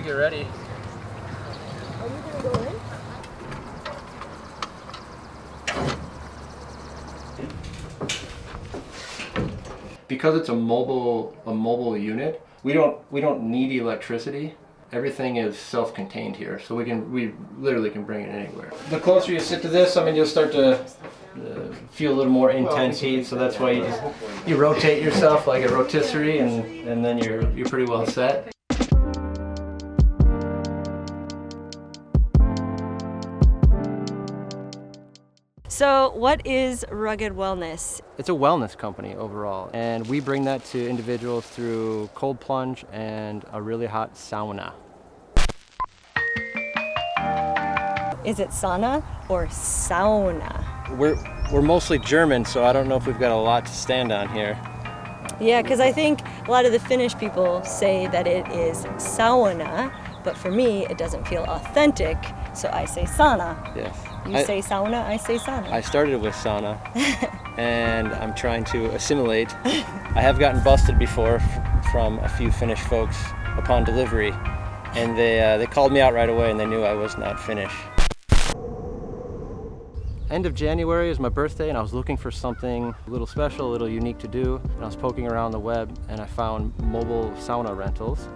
get ready. Are you gonna go in? Because it's a mobile unit, we don't need electricity. Everything is self-contained here, so we literally can bring it anywhere. The closer you sit to this, I mean, you'll start to feel a little more intense heat. So that's why you rotate yourself like a rotisserie, and then you're pretty well set. So what is Rugged Wellness? It's a wellness company overall, and we bring that to individuals through cold plunge and a really hot sauna. Is it sauna or sauna? We're mostly German, so I don't know if we've got a lot to stand on here. Yeah, because I think a lot of the Finnish people say that it is sauna, but for me it doesn't feel authentic, so I say sauna. Yes. You say sauna, I say sauna. I started with sauna, and I'm trying to assimilate. I have gotten busted before from a few Finnish folks upon delivery, and they called me out right away, and they knew I was not Finnish. End of January is my birthday, and I was looking for something a little special, a little unique to do, and I was poking around the web, and I found mobile sauna rentals.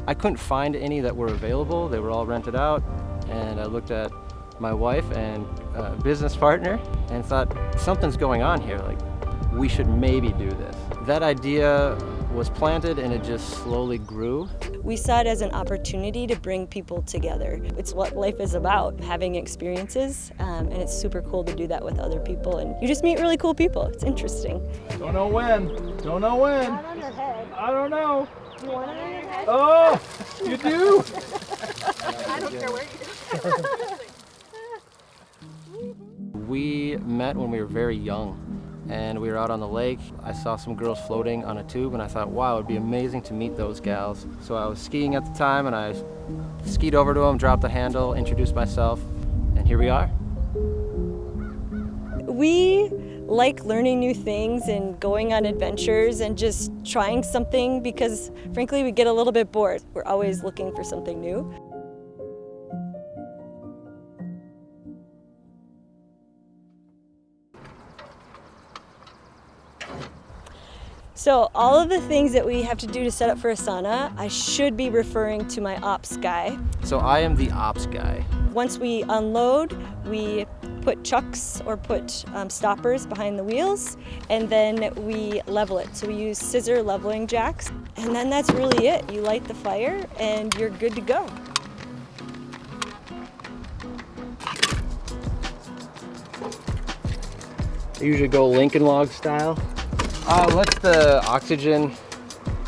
I couldn't find any that were available. They were all rented out, and I looked at my wife and business partner and thought, something's going on here, like we should maybe do this. That idea was planted and it just slowly grew. We saw it as an opportunity to bring people together. It's what life is about, having experiences, and it's super cool to do that with other people, and you just meet really cool people. It's interesting. Don't know when. Don't know when. Not on your head. I don't know. You want it on your head? Oh, you do? I don't care where you do. We met when we were very young, and we were out on the lake. I saw some girls floating on a tube, and I thought, wow, it'd be amazing to meet those gals. So I was skiing at the time, and I skied over to them, dropped the handle, introduced myself, and here we are. We like learning new things and going on adventures and just trying something because, frankly, we get a little bit bored. We're always looking for something new. So all of the things that we have to do to set up for a sauna, I should be referring to my ops guy. So I am the ops guy. Once we unload, we put chucks or put stoppers behind the wheels, and then we level it. So we use scissor leveling jacks, and then that's really it. You light the fire and you're good to go. I usually go Lincoln log style. Let the oxygen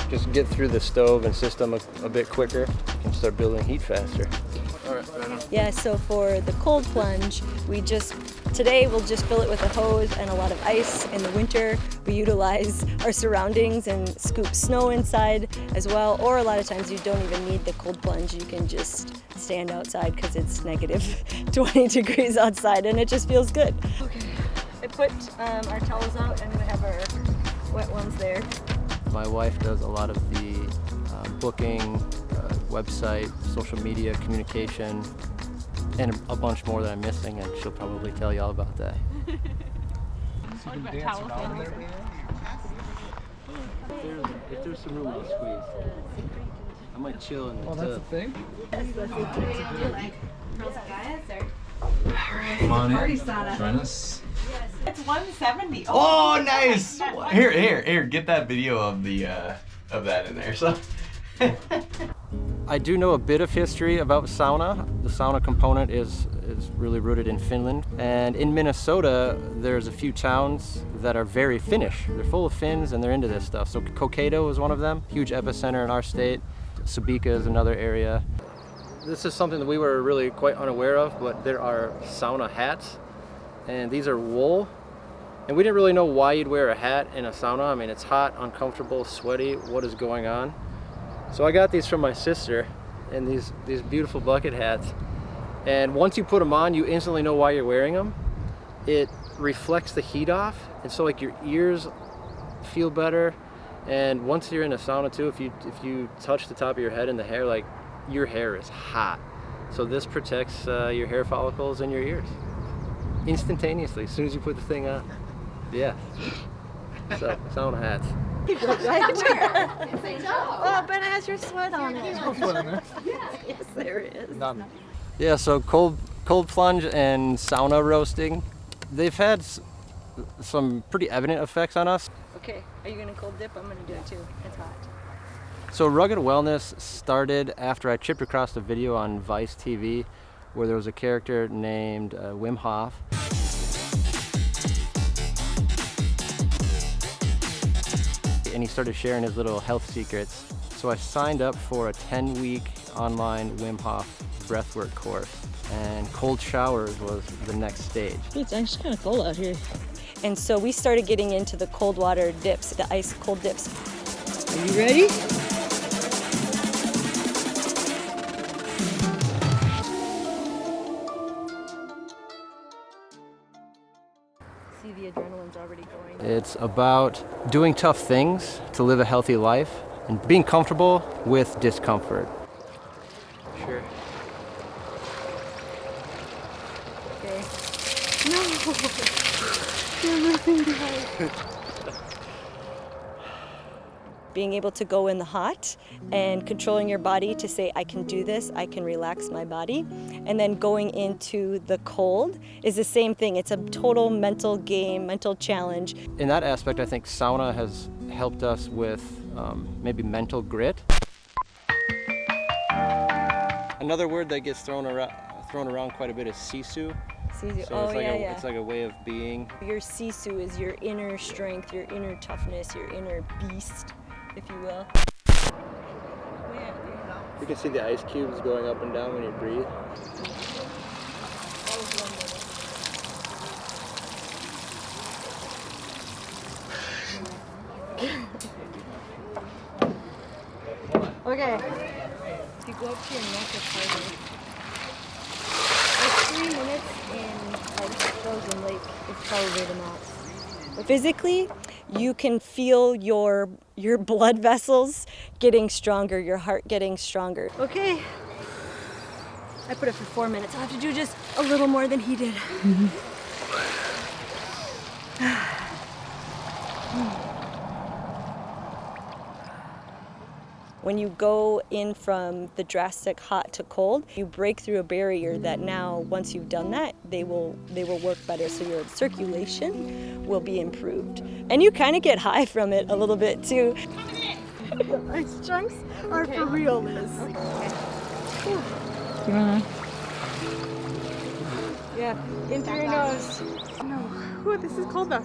just get through the stove and system a bit quicker. You can start building heat faster. All right, Yeah, so for the cold plunge, today we'll just fill it with a hose and a lot of ice. In the winter, we utilize our surroundings and scoop snow inside as well, or a lot of times you don't even need the cold plunge. You can just stand outside because it's negative 20 degrees outside and it just feels good. Okay, I put our towels out and we have our wet ones there. My wife does a lot of the booking, website, social media, communication, and a bunch more that I'm missing, and she'll probably tell you all about that. If there's some room, I'll squeeze. I might chill in the tub. That's a thing? Come on in. Join us. It's 170. Oh, nice! Here, get that video of the of that in there. So I do know a bit of history about sauna. The sauna component is really rooted in Finland. And in Minnesota, there's a few towns that are very Finnish. They're full of Finns and they're into this stuff. So Kokado is one of them, huge epicenter in our state. Sabika is another area. This is something that we were really quite unaware of, but there are sauna hats, and these are wool. And we didn't really know why you'd wear a hat in a sauna. I mean, it's hot, uncomfortable, sweaty, what is going on? So I got these from my sister, and these beautiful bucket hats. And once you put them on, you instantly know why you're wearing them. It reflects the heat off, and so like your ears feel better. And once you're in a sauna too, if you touch the top of your head and the hair, like your hair is hot. So this protects your hair follicles and your ears instantaneously as soon as you put the thing on. Yeah. So sauna hats. Oh, but it has your sweat on it. Yes, there is. None. Yeah, so cold plunge and sauna roasting, they've had some pretty evident effects on us. Okay, are you gonna cold dip? I'm gonna do it too. It's hot. So Rugged Wellness started after I tripped across a video on Vice TV where there was a character named Wim Hof. And he started sharing his little health secrets. So I signed up for a 10-week online Wim Hof breathwork course, and cold showers was the next stage. It's actually kind of cold out here. And so we started getting into the cold water dips, the ice cold dips. Are you ready? See, the adrenaline's already going. It's about doing tough things to live a healthy life and being comfortable with discomfort. Sure. Okay. No! You're moving behind. Being able to go in the hot and controlling your body to say, I can do this, I can relax my body. And then going into the cold is the same thing. It's a total mental game, mental challenge. In that aspect, I think sauna has helped us with maybe mental grit. Another word that gets thrown around quite a bit is sisu. Sisu. So Oh, it's like yeah. it's like a way of being. Your sisu is your inner strength, your inner toughness, your inner beast, if you will. You can see the ice cubes going up and down when you breathe. Okay. If you go up to your neck, it's harder. Like 3 minutes in a frozen lake is probably the max. Physically, you can feel your blood vessels getting stronger, your heart getting stronger. Okay. I put it for 4 minutes. I'll have to do just a little more than he did. When you go in from the drastic hot to cold, you break through a barrier that now, once you've done that, they will work better, so your circulation will be improved. And you kind of get high from it a little bit too. The ice chunks are for real, Liz. Yeah, in through your nose. No. Ooh, this is cold though.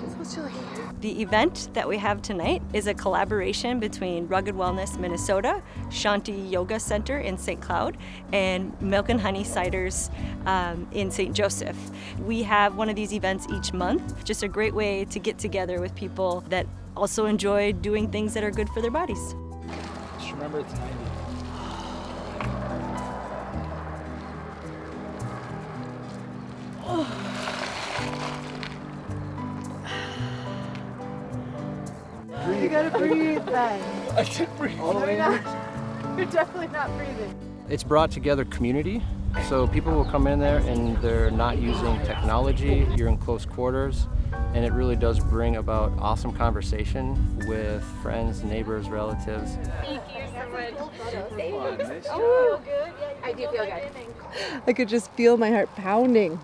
It's so chilly. The event that we have tonight is a collaboration between Rugged Wellness Minnesota, Shanti Yoga Center in St. Cloud, and Milk and Honey Ciders in St. Joseph. We have one of these events each month, just a great way to get together with people that also enjoy doing things that are good for their bodies. Just remember it's 90. You gotta breathe then. I can breathe all the way in. You're definitely not breathing. It's brought together community. So people will come in there and they're not using technology. You're in close quarters. And it really does bring about awesome conversation with friends, neighbors, relatives. Thank you so much. Oh, good. I do feel good. I could just feel my heart pounding.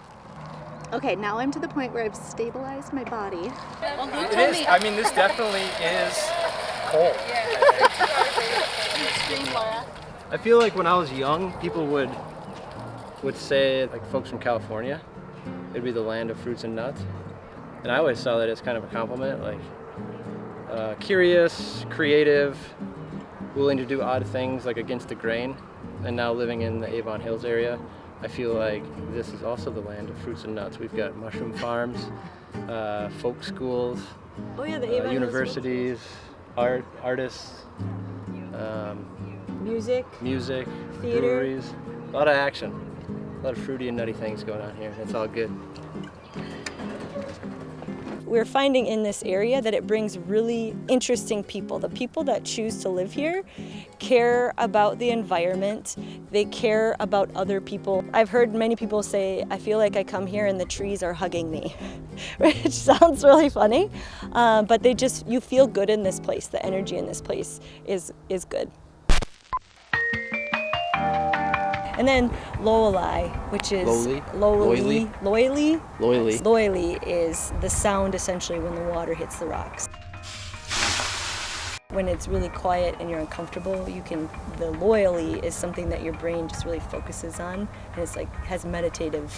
Okay, now I'm to the point where I've stabilized my body. It is. I mean, this definitely is cold. I feel like when I was young, people would say, like folks from California, it'd be the land of fruits and nuts. And I always saw that as kind of a compliment, like curious, creative, willing to do odd things like against the grain. And now living in the Avon Hills area, I feel like this is also the land of fruits and nuts. We've got mushroom farms, folk schools, Oh yeah, the Avon Hills universities, artists, music. Theater. breweries, a lot of action, a lot of fruity and nutty things going on here. It's all good. we're finding in this area that it brings really interesting people. The people that choose to live here care about the environment. They care about other people. I've heard many people say, I feel like I come here and the trees are hugging me, which sounds really funny, but you feel good in this place. The energy in this place is good. And then Loyoli, which is Loyoli is the sound essentially when the water hits the rocks. When it's really quiet and you're uncomfortable, the Loyoli is something that your brain just really focuses on, and it's like has meditative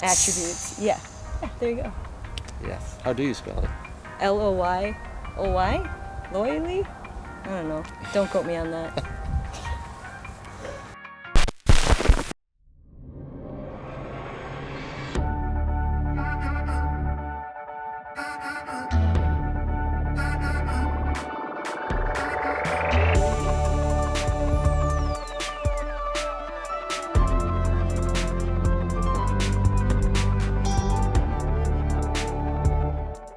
attributes. Yeah, there you go. Yes. How do you spell it? Loyoli? Loyoli? I don't know. Don't quote me on that.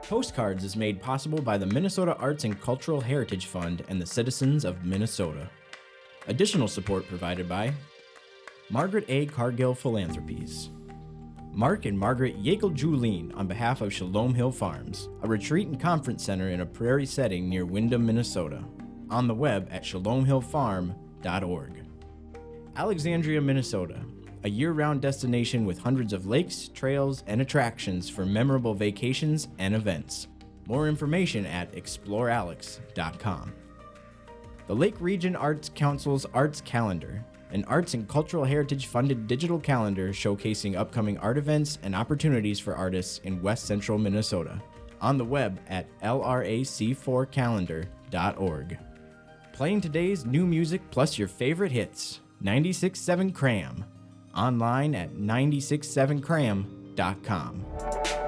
Postcards is made possible by the Minnesota Arts and Cultural Heritage Fund and the citizens of Minnesota. Additional support provided by Margaret A. Cargill Philanthropies, Mark and Margaret Yackel-Julien on behalf of Shalom Hill Farms, a retreat and conference center in a prairie setting near Windham, Minnesota. On the web at shalomhillfarm.org. Alexandria, Minnesota, a year-round destination with hundreds of lakes, trails, and attractions for memorable vacations and events. More information at explorealex.com. The Lake Region Arts Council's Arts Calendar, an arts and cultural heritage funded digital calendar showcasing upcoming art events and opportunities for artists in West Central Minnesota. On the web at lrac4calendar.org. Playing today's new music plus your favorite hits, 96.7 Cram. Online at 967cram.com.